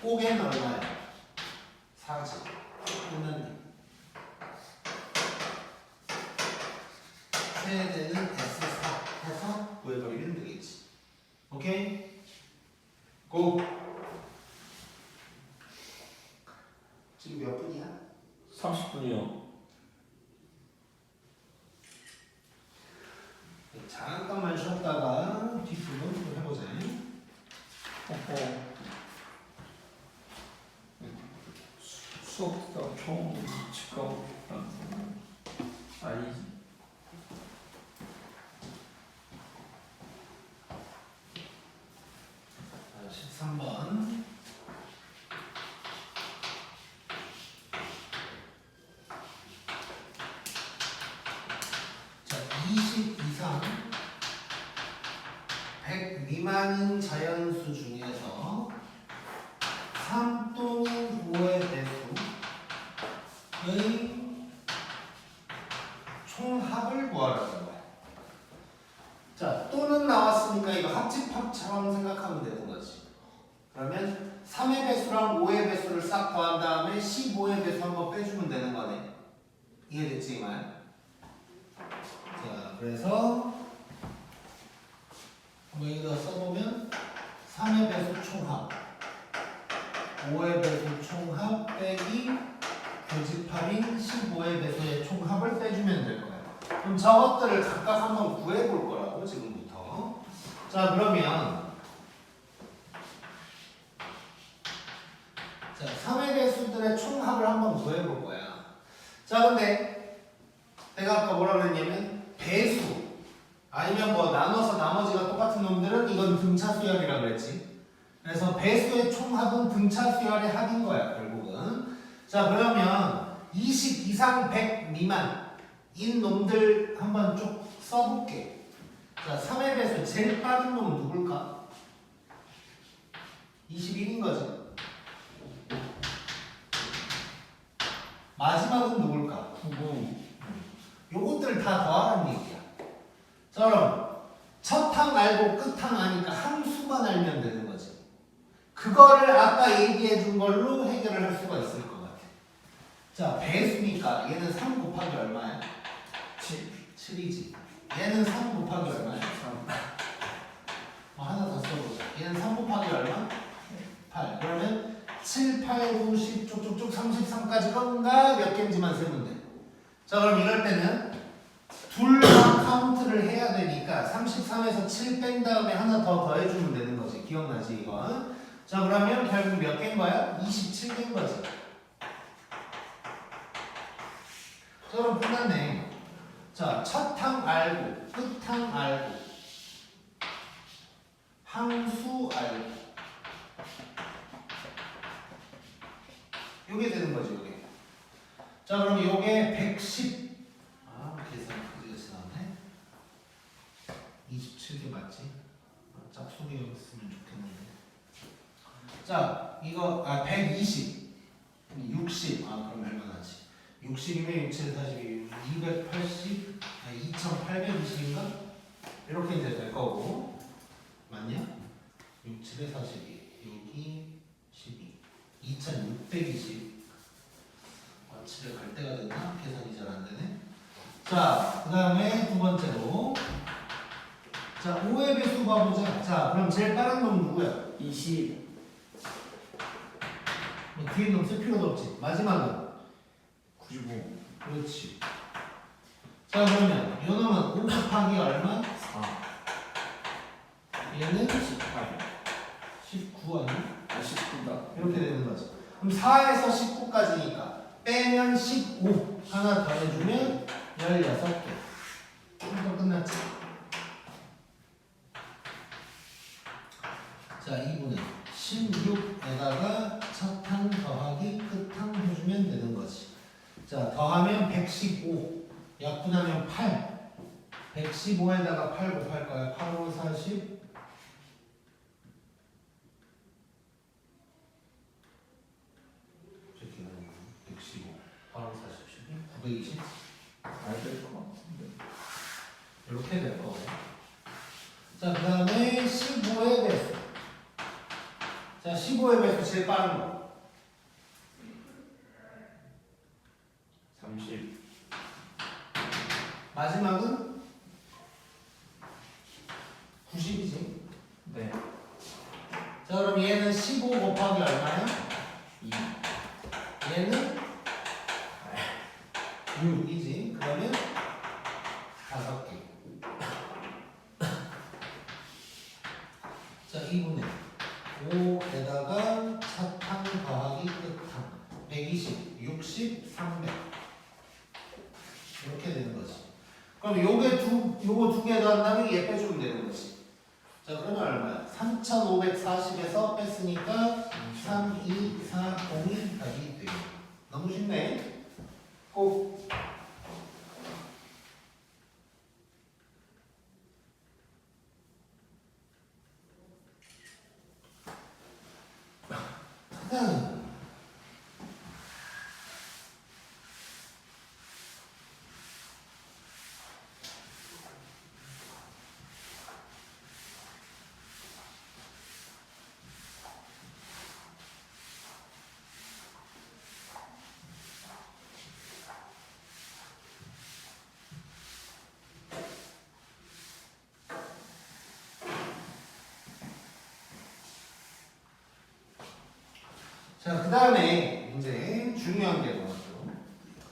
[SPEAKER 1] 꼭에는 얼마야? 4지. 끝났네. 세대는 S4 해서 구해버리면 되겠지. 오케이? 고! 지금 몇 분이야?
[SPEAKER 2] 30분이요.
[SPEAKER 1] 잠깐만 쉬었다가 뒷부분 또 해보자.
[SPEAKER 2] 수업 듣다가 처음 집 가고 아니지.
[SPEAKER 1] 자, 13번. 자, 20 이상 100 미만인 자연수 중에서 3 또는 5의 배수의 총합을 구하라는 거야. 자, 또는 나왔으니까 이거 합집합처럼 생각하면 되는 거지. 그러면 3의 배수랑 5의 배수를 싹 더한 다음에 15의 배수 한번 빼주면 되는 거네. 이해됐지, 이 말? 자, 그래서 한번 여기다 써보면 3의 배수 총합, 5의 배수 총합 빼기 교집합인 15의 배수의 총합을 빼주면 될 거야. 그럼 저것들을 각각 한번 구해볼 거라고 지금부터. 자, 그러면 자, 3의 배수들의 총합을 한번 구해볼 거야. 자, 근데 내가 아까 뭐라 그랬냐면 배수 아니면 뭐 나눠서 나머지가 똑같은 놈들은 이건 등차 수열이라 그랬지. 그래서 배수의 총합은 등차 수열의 합인 거야, 결국은. 자, 그러면 20 이상 100 미만인 놈들 한번 쭉 써볼게. 자, 3의 배수 제일 빠른 놈은 누굴까? 21인 거지. 마지막은 누굴까? 요것들 다 더하라는 얘기야. 자, 그럼 첫 항 알고 끝 항 아니까 함수만 알면 되는 거지. 그거를 아까 얘기해 준 걸로 해결을 할 수가 있을 것 같아. 자, 배수니까 얘는 3 곱하기 얼마야? 7이지. 얘는 3 곱하기 얼마야? 3. 하나 더 써보자. 얘는 3 곱하기 얼마? 8. 그러면 7, 8, 9, 10 쭉쭉쭉 33까지 건가 몇 개인지만 세면 돼. 자, 그럼 이럴 때는 둘 다 카운트를 해야 되니까 33에서 7 뺀 다음에 하나 더 더해주면 되는 거지. 기억나지 이거? 자, 그러면 결국 몇 개인 거야? 27개인 거지. 자, 그럼 끝났네. 자, 첫 항 알고 끝 항 알고 항수 알고 요게 되는 거지, 요게. 자, 그럼 요게 110 계산 그지같이 나오네. 27개 맞지? 짝수기였으면 좋겠는데. 자, 이거 120 60 그럼 얼마나지? 60이면 67, 42 280 2820인가? 이렇게 이제 될 거고. 맞냐? 67에 42 여기 12 2620 집에 갈 때가 됐나? 계산이 잘 안 되네. 자, 그 다음에 두 번째로. 자, 5의 배수 봐보자. 자, 그럼 제일 빠른 놈 누구야?
[SPEAKER 2] 20.
[SPEAKER 1] 뭐 뒤에 놈 쓸 필요도 없지. 마지막은
[SPEAKER 2] 95.
[SPEAKER 1] 그렇지. 자, 그러면 이 놈은 5 곱하기 얼마?
[SPEAKER 2] 4.
[SPEAKER 1] 얘는
[SPEAKER 2] 18.
[SPEAKER 1] 19 아니야?
[SPEAKER 2] 19다.
[SPEAKER 1] 이렇게 되는 거지. 그럼 4에서 19까지니까 빼면 15 하나 더 해주면 16개. 또 끝났지. 자, 2분의 16에다가 첫항 더하기 끝항 해주면 되는 거지. 자, 더하면 115, 약분하면 8. 115에다가 8 곱할 거야. 8, 5, 40. 이렇게 하는 거. 115. 8, 5, 40, 12. 920.
[SPEAKER 2] 알될것 같은데.
[SPEAKER 1] 이렇게 될 거고요. 자, 그 다음에 15의 배수. 자, 15의 배수 제일 빠른 거.
[SPEAKER 2] 30.
[SPEAKER 1] 마지막은 90이지.
[SPEAKER 2] 네.
[SPEAKER 1] 자, 그럼 얘는 15 곱하기 얼마야?
[SPEAKER 2] 2.
[SPEAKER 1] 얘는 6이지. 그러면 5개. 자, 2분의 5에다가 차탕 더하기 끝탕. 120, 60, 300. 이렇게 되는 거지. 그럼 요거 두 개 더한다면 얘 빼주면 되는 거지. 자, 그러면 얼마야? 3540에서 뺐으니까 3240이 답이 돼요. 너무 쉽네. 꼭. 자, 그 다음에 이제 중요한 게 뭐죠?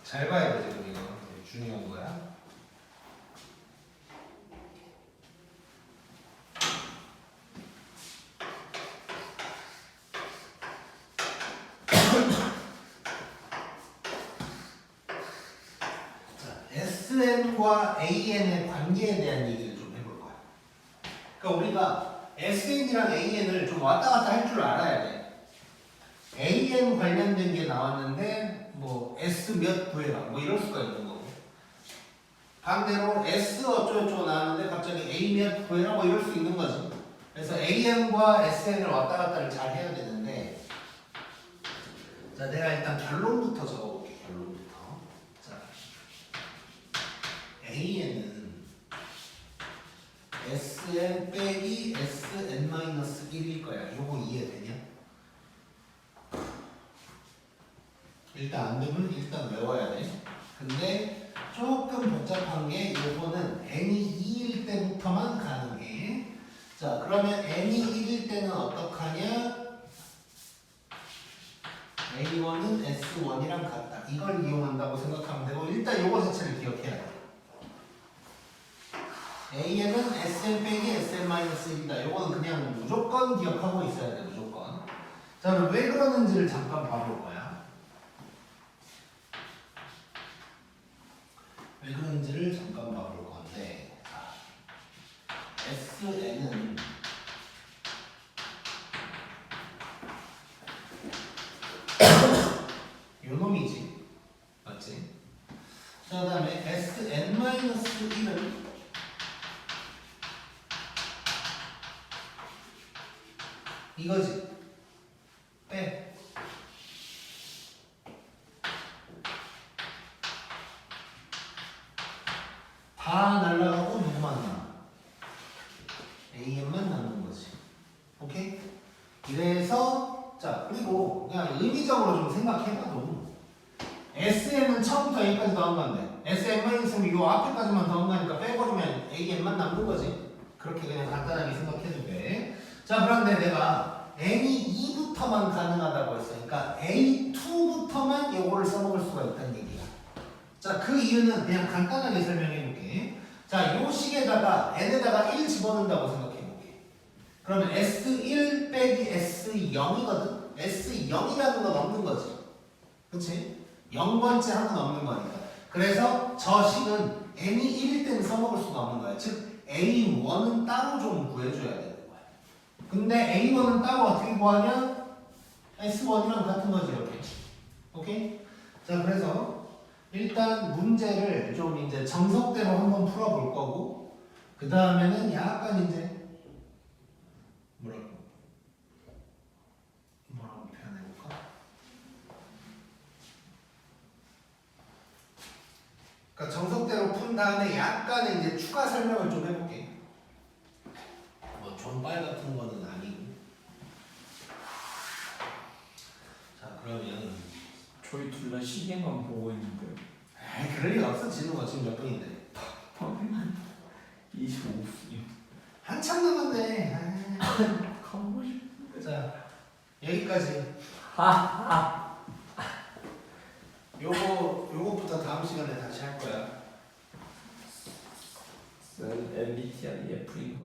[SPEAKER 1] 잘 봐야 돼, 지금 이거. 되게 중요한 거야. 자, SN과 AN의 관계에 대한 얘기를 좀 해볼 거야. 그러니까 우리가 SN이랑 AN을 좀 왔다 갔다 할 줄 알아야 돼. AN 관련된 게 나왔는데 뭐 S 몇 구해라 뭐 이럴 수가 있는 거고, 반대로 S 어쩌고저쩌고 나왔는데 갑자기 A 몇 구해라 뭐 이럴 수 있는 거지. 그래서 AN과 SN을 왔다 갔다를 잘 해야 되는데, 자, 내가 일단 결론부터 적어볼게. 결론부터. 자, AN은 SN 빼기 SN-1일 거야. 요거 이해되냐? 일단 안 되면 일단 외워야 돼. 근데 조금 복잡한 게 요거는 n이 2일 때부터만 가능해. 자, 그러면 n이 1일 때는 어떡하냐? a1은 s1이랑 같다. 이걸 이용한다고 생각하면 되고, 일단 요거 자체를 기억해야 돼. an은 sn 빼기 sn-1이다. 요거는 그냥 무조건 기억하고 있어야 돼. 무조건. 자, 그럼 왜 그러는지를 잠깐 봐볼 거야. 왜 그런지를 잠깐 봐볼 건데, SN은 요 놈이지, 맞지? 자, 그 다음에 SN-1은 이거지. 빼. 다 날라가고 누구만 남아? AM만 남는 거지. 오케이? 이래서, 자, 그리고 그냥 의미적으로 좀 생각해봐도 SM은 처음부터 여기까지 더한 건데 SM만 있으면 이 앞에까지만 더한 거니까 빼버리면 AM만 남는 거지. 그렇게 그냥 간단하게 생각해도 돼. 자, 그런데 내가 N이 2부터만 가능하다고 했으니까 A2부터만 요거를 써먹을 수가 있다는 얘기야. 자, 그 이유는 그냥 간단하게 설명해 볼게. 자, 요 식에다가 n에다가 1 집어넣는다고 생각해 볼게. 그러면 S1 빼기 S0이거든? S0이라는 건 없는 거지. 그치? 0번째 항은 없는 거니까. 그래서 저 식은 n이 1일 때는 써먹을 수가 없는 거야. 즉, A1은 따로 좀 구해줘야 되는 거야. 근데 A1은 따로 어떻게 구하냐? S1이랑 같은 거지 이렇게. 오케이? 자 그래서 일단 문제를 좀 이제 정석대로 한번 풀어볼 거고 그 다음에는 약간 이제 뭐라고 표현해볼까? 그러니까 정석대로 푼 다음에 약간 이제 추가 설명을 좀 해볼게. 뭐 존빨 같은 거는 아니고. 자 그러면
[SPEAKER 2] 저희 둘 다 시계만 보고 있는데.
[SPEAKER 1] 에이 그럴 리가 없어. 지는 거 지금 몇 분인데?
[SPEAKER 2] 25분이요.
[SPEAKER 1] 한참 남았네.
[SPEAKER 2] 가고 싶은데.
[SPEAKER 1] 자 여기까지. 요거부터 다음 시간에 다시 할 거야.
[SPEAKER 2] MBTI F인